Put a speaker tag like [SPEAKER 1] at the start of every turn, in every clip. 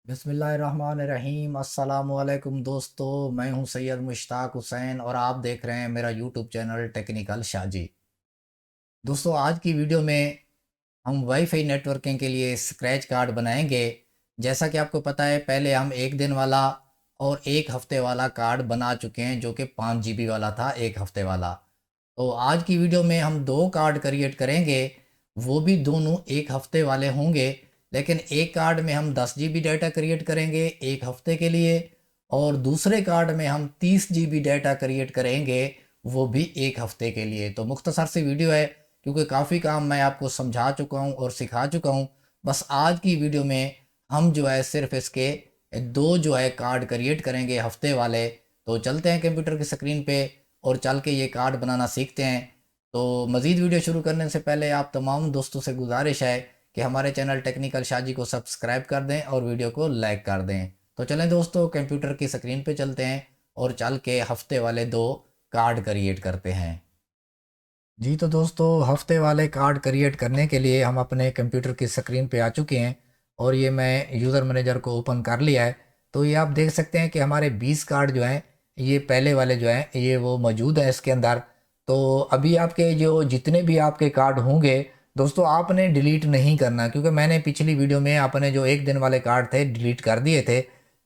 [SPEAKER 1] बिस्मिल्लाहिर्रहमानिर्रहीम अस्सलामुअलैकुम दोस्तों। मैं हूं सैयद मुश्ताक हुसैन और आप देख रहे हैं मेरा यूट्यूब चैनल टेक्निकल शाहजी। दोस्तों, आज की वीडियो में हम वाईफाई नेटवर्किंग के लिए स्क्रैच कार्ड बनाएंगे। जैसा कि आपको पता है, पहले हम एक दिन वाला और एक हफ्ते वाला कार्ड बना चुके हैं, जो कि 5 GB वाला था, एक हफ्ते वाला। तो आज की वीडियो में हम दो कार्ड क्रिएट करेंगे, वो भी दोनों एक हफ्ते वाले होंगे। लेकिन एक कार्ड में हम 10 GB डाटा क्रिएट करेंगे एक हफ्ते के लिए, और दूसरे कार्ड में हम 30 GB डाटा क्रिएट करेंगे, वो भी एक हफ्ते के लिए। तो मुख्तसर सी वीडियो है, क्योंकि काफ़ी काम मैं आपको समझा चुका हूँ और सिखा चुका हूँ। बस आज की वीडियो में हम जो है सिर्फ इसके दो जो है कार्ड क्रिएट करेंगे हफ्ते वाले। तो चलते हैं कंप्यूटर की स्क्रीन पे और चल के ये कार्ड बनाना सीखते हैं। तो मज़ीद वीडियो शुरू करने से पहले आप तमाम दोस्तों से गुजारिश है कि हमारे चैनल टेक्निकल शाहजी को सब्सक्राइब कर दें और वीडियो को लाइक कर दें। तो चलें दोस्तों, कंप्यूटर की स्क्रीन पे चलते हैं और चल के हफ्ते वाले दो कार्ड क्रिएट करते हैं। जी तो दोस्तों, हफ्ते वाले कार्ड क्रिएट करने के लिए हम अपने कंप्यूटर की स्क्रीन पे आ चुके हैं और ये मैं यूज़र मैनेजर को ओपन कर लिया है। तो ये आप देख सकते हैं कि हमारे 20 कार्ड जो हैं, ये पहले वाले जो हैं ये वो मौजूद है इसके अंदर। तो अभी आपके जो जितने भी आपके कार्ड होंगे दोस्तों, आपने डिलीट नहीं करना, क्योंकि मैंने पिछली वीडियो में अपने जो एक दिन वाले कार्ड थे डिलीट कर दिए थे।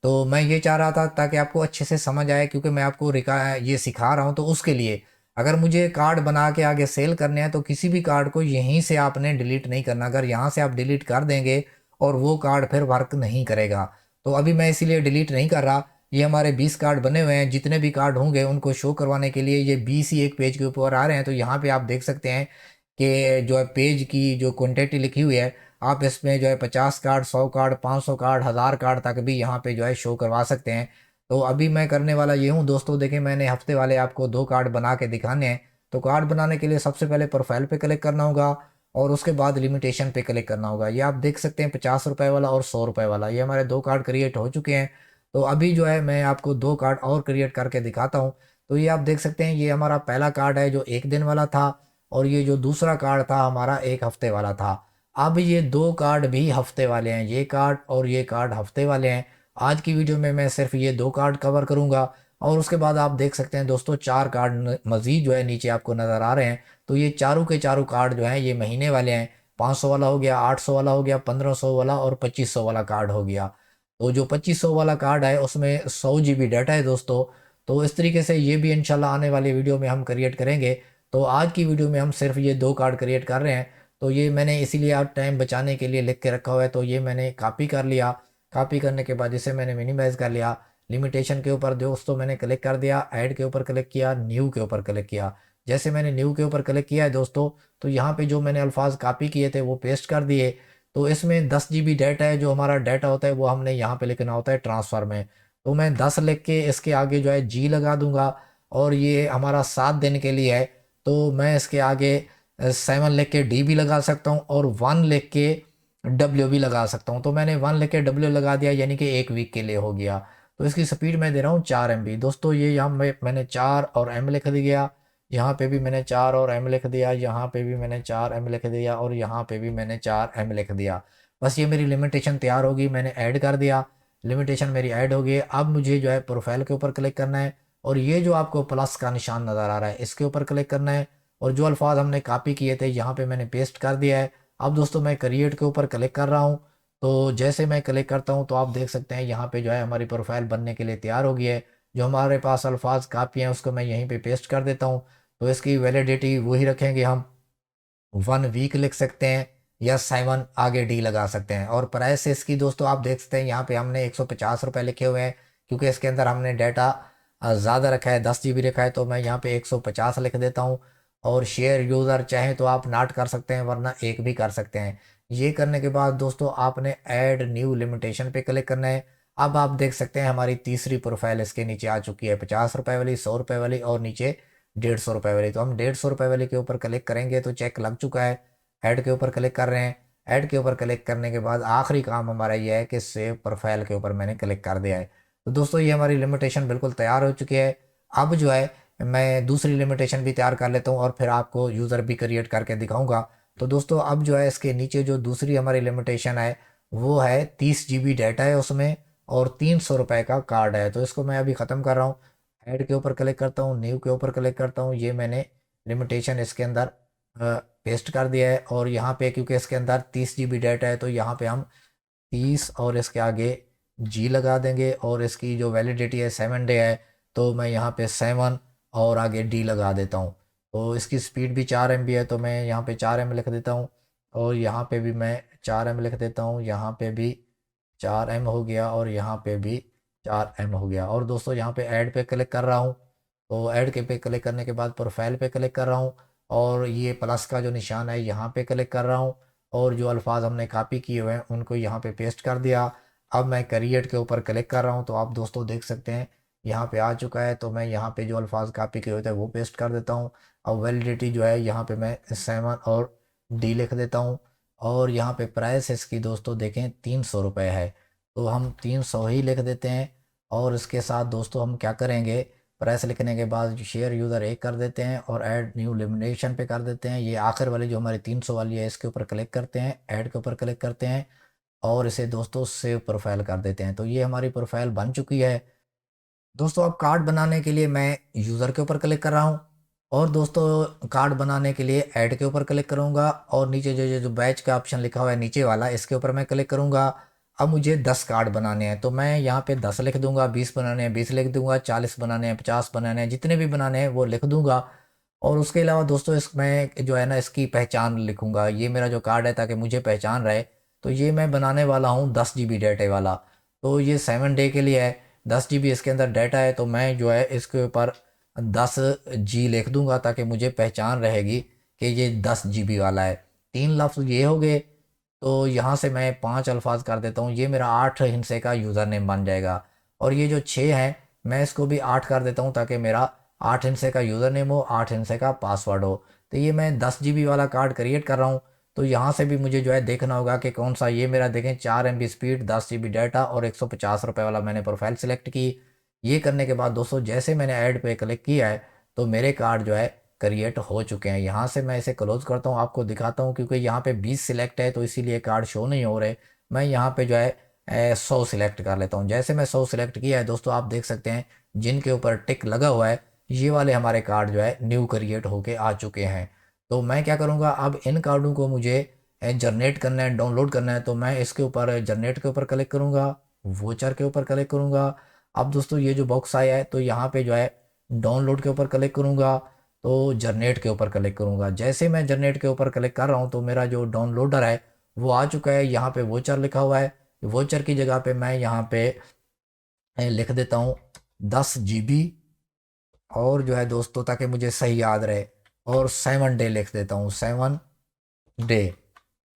[SPEAKER 1] तो मैं ये चाह रहा था ताकि आपको अच्छे से समझ आए, क्योंकि मैं आपको रिका ये सिखा रहा हूँ, तो उसके लिए अगर मुझे कार्ड बना के आगे सेल करने हैं तो किसी भी कार्ड को यहीं से आपने डिलीट नहीं करना। अगर यहाँ से आप डिलीट कर देंगे और वो कार्ड फिर वर्क नहीं करेगा। तो अभी मैं इसीलिए डिलीट नहीं कर रहा। ये हमारे 20 कार्ड बने हुए हैं, जितने भी कार्ड होंगे उनको शो करवाने के लिए ये 20 ही एक पेज के ऊपर आ रहे हैं। तो यहाँ पे आप देख सकते हैं कि जो है पेज की जो क्वांटिटी लिखी हुई है, आप इसमें जो है 50 कार्ड, 100 कार्ड, 500 कार्ड, 1000 कार्ड तक भी यहाँ पे जो है शो करवा सकते हैं। तो अभी मैं करने वाला ये हूँ दोस्तों, देखिए मैंने हफ्ते वाले आपको दो कार्ड बना के दिखाने हैं। तो कार्ड बनाने के लिए सबसे पहले प्रोफाइल पे क्लिक करना होगा और उसके बाद लिमिटेशन पे क्लिक करना होगा। ये आप देख सकते हैं 50 रुपये वाला और 100 रुपये वाला, ये हमारे दो कार्ड क्रिएट हो चुके हैं। तो अभी जो है मैं आपको दो कार्ड और क्रिएट करके दिखाता हूँ। तो ये आप देख सकते हैं, ये हमारा पहला कार्ड है जो एक दिन वाला था, और ये जो दूसरा कार्ड था हमारा एक हफ्ते वाला था। अब ये दो कार्ड भी हफ्ते वाले हैं, ये कार्ड और ये कार्ड हफ्ते वाले हैं। आज की वीडियो में मैं सिर्फ ये दो कार्ड कवर करूंगा, और उसके बाद आप देख सकते हैं दोस्तों चार कार्ड मज़ीद जो है नीचे आपको नज़र आ रहे हैं। तो ये चारों के चारों कार्ड जो हैं ये महीने वाले हैं। 500 वाला हो गया, 800 वाला हो गया, 1500 वाला और 2500 वाला कार्ड हो गया। तो जो 2500 वाला कार्ड है उसमें 100 GB डाटा है दोस्तों। तो इस तरीके से ये भी इंशाल्लाह आने वाली वीडियो में हम क्रिएट करेंगे। तो आज की वीडियो में हम सिर्फ ये दो कार्ड क्रिएट कर रहे हैं। तो ये मैंने इसीलिए आप टाइम बचाने के लिए लिख के रखा हुआ है। तो ये मैंने कॉपी कर लिया। कॉपी करने के बाद इसे मैंने मिनिमाइज़ कर लिया। लिमिटेशन के ऊपर दोस्तों मैंने क्लिक कर दिया, ऐड के ऊपर क्लिक किया, न्यू के ऊपर क्लिक किया। जैसे मैंने न्यू के ऊपर क्लिक किया है दोस्तों, तो यहाँ पे जो मैंने अल्फाज कॉपी किए थे वो पेस्ट कर दिए। तो इसमें 10 GB डाटा है, जो हमारा डाटा होता है वो हमने यहाँ पे लिखना होता है ट्रांसफ़र में। तो मैं 10 लिख के इसके आगे जो है जी लगा दूंगा, और ये हमारा 7 दिन के लिए है। तो मैं इसके आगे 7 लिख के डी भी लगा सकता हूँ और 1 लिख के डब्ल्यू भी लगा सकता हूँ। तो मैंने 1 लिख के डब्ल्यू लगा दिया, यानी कि एक वीक के लिए हो गया। तो इसकी स्पीड मैं दे रहा हूँ 4 MB दोस्तों। ये यहाँ मैंने 4 और एम लिख दिया, यहाँ पे भी मैंने 4 और एम लिख दिया, यहाँ पे भी मैंने 4 एम लिख दिया, और यहाँ पे भी मैंने 4 एम लिख दिया। बस ये मेरी लिमिटेशन तैयार होगी, मैंने ऐड कर दिया। लिमिटेशन मेरी ऐड हो गई। अब मुझे जो है प्रोफाइल के ऊपर क्लिक करना है, और ये जो आपको प्लस का निशान नज़र आ रहा है इसके ऊपर क्लिक करना है, और जो अल्फाज हमने कॉपी किए थे यहाँ पे मैंने पेस्ट कर दिया है। अब दोस्तों मैं क्रिएट के ऊपर क्लिक कर रहा हूँ। तो जैसे मैं क्लिक करता हूँ तो आप देख सकते हैं यहाँ पे जो है हमारी प्रोफाइल बनने के लिए तैयार हो गई है। जो हमारे पास अल्फाज कापी हैं उसको मैं यहीं पे पेस्ट कर देता हूँ। तो इसकी वैलिडिटी वही रखेंगे हम, 1 वीक लिख सकते हैं या 7 आगे डी लगा सकते हैं। और प्राइस इसकी दोस्तों आप देख सकते हैं यहाँ पे हमने 150 रुपये लिखे हुए हैं, क्योंकि इसके अंदर हमने डाटा ज़्यादा रखा है, 10 GB रखा है। तो मैं यहाँ पे 150 लिख देता हूँ। और शेयर यूज़र चाहें तो आप नॉट कर सकते हैं, वरना एक भी कर सकते हैं। ये करने के बाद दोस्तों आपने ऐड न्यू लिमिटेशन पे क्लिक करना है। अब आप देख सकते हैं हमारी तीसरी प्रोफाइल इसके नीचे आ चुकी है, 50 रुपये वाली, 100 रुपये वाली और नीचे 150 रुपये वाली। तो हम 150 रुपये वाली के ऊपर क्लिक करेंगे तो चेक लग चुका है। ऐड के ऊपर क्लिक कर रहे हैं। ऐड के ऊपर क्लिक करने के बाद आखिरी काम हमारा ये है कि सेव प्रोफाइल के ऊपर मैंने क्लिक कर दिया है। तो दोस्तों ये हमारी लिमिटेशन बिल्कुल तैयार हो चुकी है। अब जो है मैं दूसरी लिमिटेशन भी तैयार कर लेता हूँ और फिर आपको यूज़र भी क्रिएट करके दिखाऊंगा। तो दोस्तों अब जो है इसके नीचे जो दूसरी हमारी लिमिटेशन है वो है 30 GB डाटा है उसमें, और 300 रुपये का कार्ड है। तो इसको मैं अभी ख़त्म कर रहा हूँ। ऐड के ऊपर क्लिक करता हूँ, न्यू के ऊपर क्लिक करता हूँ। ये मैंने लिमिटेशन इसके अंदर पेस्ट कर दिया है। और यहाँ पे क्योंकि इसके अंदर 30 GB डाटा है, तो यहाँ पे हम 30 और इसके आगे जी लगा देंगे। और इसकी जो वैलिडिटी है 7 डे है, तो मैं यहाँ पे 7 और आगे डी लगा देता हूँ। तो इसकी स्पीड भी 4 MB है, तो मैं यहाँ पे 4 M लिख देता हूँ। और यहाँ पे भी मैं 4 M लिख देता हूँ। यहाँ पे भी 4 M हो गया, और यहाँ पे भी 4 M हो गया। और दोस्तों यहाँ पे ऐड पे क्लिक कर रहा हूँ। तो ऐड के पे क्लिक करने के बाद प्रोफाइल पे क्लिक कर रहा हूँ, और ये प्लस का जो निशान है यहाँ पे क्लिक कर रहा हूँ। और जो अल्फाज हमने कॉपी किए हुए हैं उनको यहाँ पे पेस्ट कर दिया। अब मैं क्रिएट के ऊपर क्लिक कर रहा हूँ, तो आप दोस्तों देख सकते हैं यहाँ पे आ चुका है। तो मैं यहाँ पे जो अल्फाज कॉपी किए हुए थे वो पेस्ट कर देता हूँ। अब वैलिडिटी जो है यहाँ पे मैं 7 और डी लिख देता हूँ। और यहाँ पे प्राइस इसकी दोस्तों देखें 300 रुपये है, तो हम 300 ही लिख देते हैं। और इसके साथ दोस्तों हम क्या करेंगे, प्राइस लिखने के बाद शेयर यूज़र एक कर देते हैं, और ऐड न्यू लिमिटेशन पे कर देते हैं। ये आखिर वाली जो हमारी 300 वाली है इसके ऊपर क्लिक करते हैं, ऐड के ऊपर क्लिक करते हैं, और इसे दोस्तों सेव प्रोफाइल कर देते हैं। तो ये हमारी प्रोफाइल बन चुकी है। दोस्तों अब कार्ड बनाने के लिए मैं यूज़र के ऊपर क्लिक कर रहा हूँ, और दोस्तों कार्ड बनाने के लिए ऐड के ऊपर क्लिक करूँगा, और नीचे जो जो जो बैच का ऑप्शन लिखा हुआ है नीचे वाला, इसके ऊपर मैं क्लिक करूँगा। अब मुझे 10 कार्ड बनाने हैं, तो मैं यहाँ पे 10 लिख दूंगा, 20 बनाने हैं 20 लिख दूंगा, 40 बनाने हैं 50 बनाने हैं, जितने भी बनाने हैं वो लिख दूंगा। और उसके अलावा दोस्तों इसमें जो है ना इसकी पहचान लिखूंगा, ये मेरा जो कार्ड है ताकि मुझे पहचान रहे। तो ये मैं बनाने वाला हूँ 10 GB डाटे वाला। तो ये 7 डे के लिए है, 10 GB इसके अंदर डाटा है। तो मैं जो है इसके ऊपर 10G लिख दूंगा ताकि मुझे पहचान रहेगी कि ये 10 GB वाला है। 3 लफ्ज़ ये हो गए। तो यहाँ से मैं 5 अल्फाज कर देता हूँ, ये मेरा 8 हिस्से का यूज़र नेम बन जाएगा। और ये जो 6 हैं मैं इसको भी 8 कर देता हूँ ताकि मेरा 8 हिस्से का यूज़र नेम हो, 8 हिस्से का पासवर्ड हो। तो ये मैं 10 GB वाला कार्ड क्रिएट कर रहा हूँ। तो यहाँ से भी मुझे जो है देखना होगा कि कौन सा, ये मेरा देखें 4 MB स्पीड, 10 GB डाटा और 150 रुपये वाला मैंने प्रोफाइल सेलेक्ट की। ये करने के बाद दोस्तों जैसे मैंने ऐड पे क्लिक किया है, तो मेरे कार्ड जो है क्रिएट हो चुके हैं। यहाँ से मैं इसे क्लोज करता हूँ, आपको दिखाता हूँ, क्योंकि यहाँ पे 20 सिलेक्ट है तो इसीलिए कार्ड शो नहीं हो रहे। मैं यहाँ पे जो है 100 सिलेक्ट कर लेता हूँ। जैसे मैं 100 सिलेक्ट किया है दोस्तों, आप देख सकते हैं जिनके ऊपर टिक लगा हुआ है ये वाले हमारे कार्ड जो है न्यू क्रिएट होके आ चुके हैं। तो मैं क्या करूँगा, अब इन कार्डों को मुझे जनरेट करना है, डाउनलोड करना है। तो मैं इसके ऊपर जनरेट के ऊपर क्लिक करूँगा, वोचर के ऊपर क्लिक करूँगा। अब दोस्तों ये जो बॉक्स आया है तो यहाँ पे जो है डाउनलोड के ऊपर क्लिक करूँगा, तो जनरेट के ऊपर क्लिक करूँगा। जैसे मैं जनरेट के ऊपर क्लिक कर रहा हूँ तो मेरा जो डाउनलोडर है वो आ चुका है। यहाँ पे वोचर लिखा हुआ है, वोचर की जगह पे मैं यहाँ पे लिख देता हूँ 10 GB। और जो है दोस्तों ताकि मुझे सही याद रहे, और 7 डे लिख देता हूँ, 7 डे।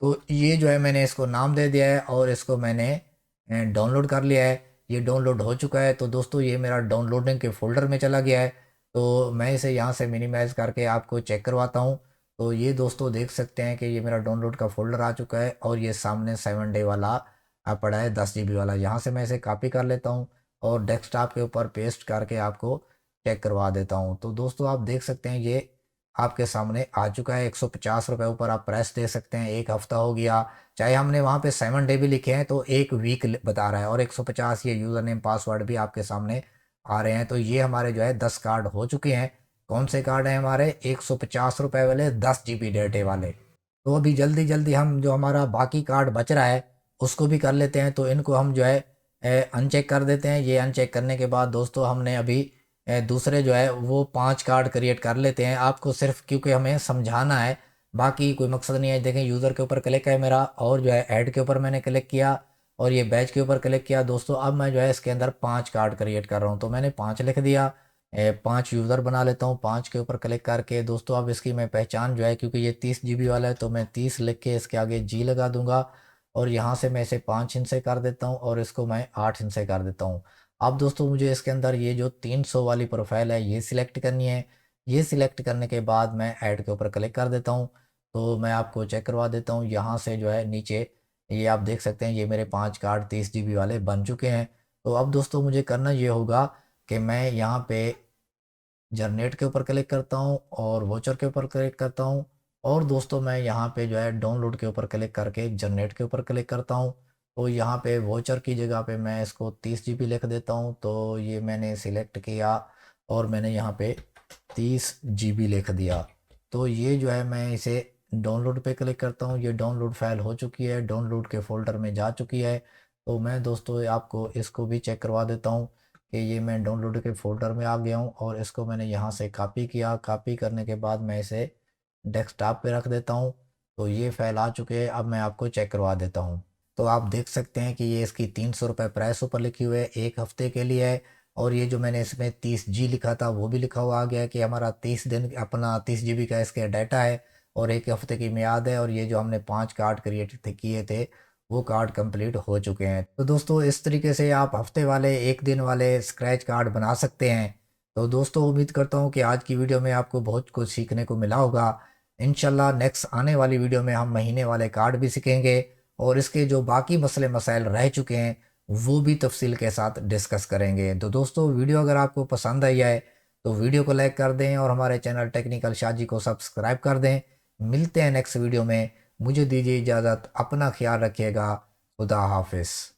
[SPEAKER 1] तो ये जो है मैंने इसको नाम दे दिया है, और इसको मैंने डाउनलोड कर लिया है। ये डाउनलोड हो चुका है। तो दोस्तों ये मेरा डाउनलोडिंग के फोल्डर में चला गया है। तो मैं इसे यहाँ से मिनिमाइज़ करके आपको चेक करवाता हूँ। तो ये दोस्तों देख सकते हैं कि ये मेरा डाउनलोड का फोल्डर आ चुका है, और ये सामने 7 डे वाला पड़ा है 10 GB वाला। यहाँ से मैं इसे कॉपी कर लेता हूँ, और डेस्कटॉप के ऊपर पेस्ट करके आपको चेक करवा देता हूँ। तो दोस्तों आप देख सकते हैं ये आपके सामने आ चुका है। 150 रुपये ऊपर आप प्राइस दे सकते हैं। एक हफ्ता हो गया, चाहे हमने वहाँ पे 7 डे भी लिखे हैं तो एक वीक बता रहा है, और 150 ये यूज़र नेम पासवर्ड भी आपके सामने आ रहे हैं। तो ये हमारे जो है 10 कार्ड हो चुके हैं। कौन से कार्ड हैं हमारे, 150 रुपये वाले 10 GB डेटे वाले। तो अभी जल्दी जल्दी हम जो हमारा बाकी कार्ड बच रहा है उसको भी कर लेते हैं। तो इनको हम जो है अनचेक कर देते हैं। ये अनचेक करने के बाद दोस्तों हमने अभी दूसरे जो है वो 5 कार्ड क्रिएट कर लेते हैं, आपको सिर्फ क्योंकि हमें समझाना है, बाकी कोई मकसद नहीं है। देखें यूज़र के ऊपर क्लिक है मेरा, और जो है ऐड के ऊपर मैंने क्लिक किया, और ये बैच के ऊपर क्लिक किया दोस्तों। अब मैं जो है इसके अंदर 5 कार्ड क्रिएट कर रहा हूँ, तो मैंने 5 लिख दिया। 5 यूज़र बना लेता हूँ, 5 के ऊपर क्लिक करके दोस्तों। अब इसकी मैं पहचान जो है, क्योंकि ये 30 GB वाला है तो मैं 30 लिख के इसके आगे जी लगा दूंगा, और यहाँ से मैं इसे 5 हिस्से कर देता हूँ, और इसको मैं 8 हिस्से कर देता हूँ। अब दोस्तों मुझे इसके अंदर ये जो 300 वाली प्रोफाइल है ये सिलेक्ट करनी है। ये सिलेक्ट करने के बाद मैं ऐड के ऊपर क्लिक कर देता हूँ। तो मैं आपको चेक करवा देता हूँ, यहाँ से जो है नीचे ये आप देख सकते हैं ये मेरे 5 कार्ड 30 GB वाले बन चुके हैं। तो अब दोस्तों मुझे करना ये होगा कि मैं यहाँ पे जनरेट के ऊपर क्लिक करता हूँ, और वोचर के ऊपर क्लिक करता हूँ, और दोस्तों मैं यहाँ पे जो है डाउनलोड के ऊपर क्लिक करके जनरेट के ऊपर क्लिक करता हूँ। तो यहाँ पे वोचर की जगह पे मैं इसको 30 GB लिख देता हूँ। तो ये मैंने सिलेक्ट किया और मैंने यहाँ पे 30 GB लिख दिया। तो ये जो है मैं इसे डाउनलोड पे क्लिक करता हूँ। ये डाउनलोड फाइल हो चुकी है, डाउनलोड के फोल्डर में जा चुकी है। तो मैं दोस्तों आपको इसको भी चेक करवा देता हूँ कि ये मैं डाउनलोड के फोल्डर में आ गया हूँ और इसको मैंने यहाँ से कॉपी किया। कॉपी करने के बाद मैं इसे डेस्कटॉप पे रख देता हूँ। तो ये फाइल आ चुके हैं। अब मैं आपको चेक करवा देता हूँ। तो आप देख सकते हैं कि ये इसकी 300 रुपये प्राइस ऊपर लिखी हुई है, 1 हफ्ते के लिए है। और ये जो मैंने इसमें 30G लिखा था वो भी लिखा हुआ आ गया है कि हमारा 30 दिन अपना 30 GB का इसके डाटा है और 1 हफ्ते की मियाद है। और ये जो हमने 5 कार्ड क्रिएट किए थे वो कार्ड कंप्लीट हो चुके हैं। तो दोस्तों इस तरीके से आप हफ्ते वाले, 1 दिन वाले स्क्रैच कार्ड बना सकते हैं। तो दोस्तों उम्मीद करता हूँ कि आज की वीडियो में आपको बहुत कुछ सीखने को मिला होगा। इंशाल्लाह नेक्स्ट आने वाली वीडियो में हम महीने वाले कार्ड भी सीखेंगे और इसके जो बाकी मसले मसाइल रह चुके हैं वो भी तफसील के साथ डिस्कस करेंगे। तो दोस्तों वीडियो अगर आपको पसंद आई है तो वीडियो को लाइक कर दें और हमारे चैनल टेक्निकल शाहजी को सब्सक्राइब कर दें। मिलते हैं नेक्स्ट वीडियो में। मुझे दीजिए इजाज़त, अपना ख्याल रखिएगा। खुदा हाफिज़।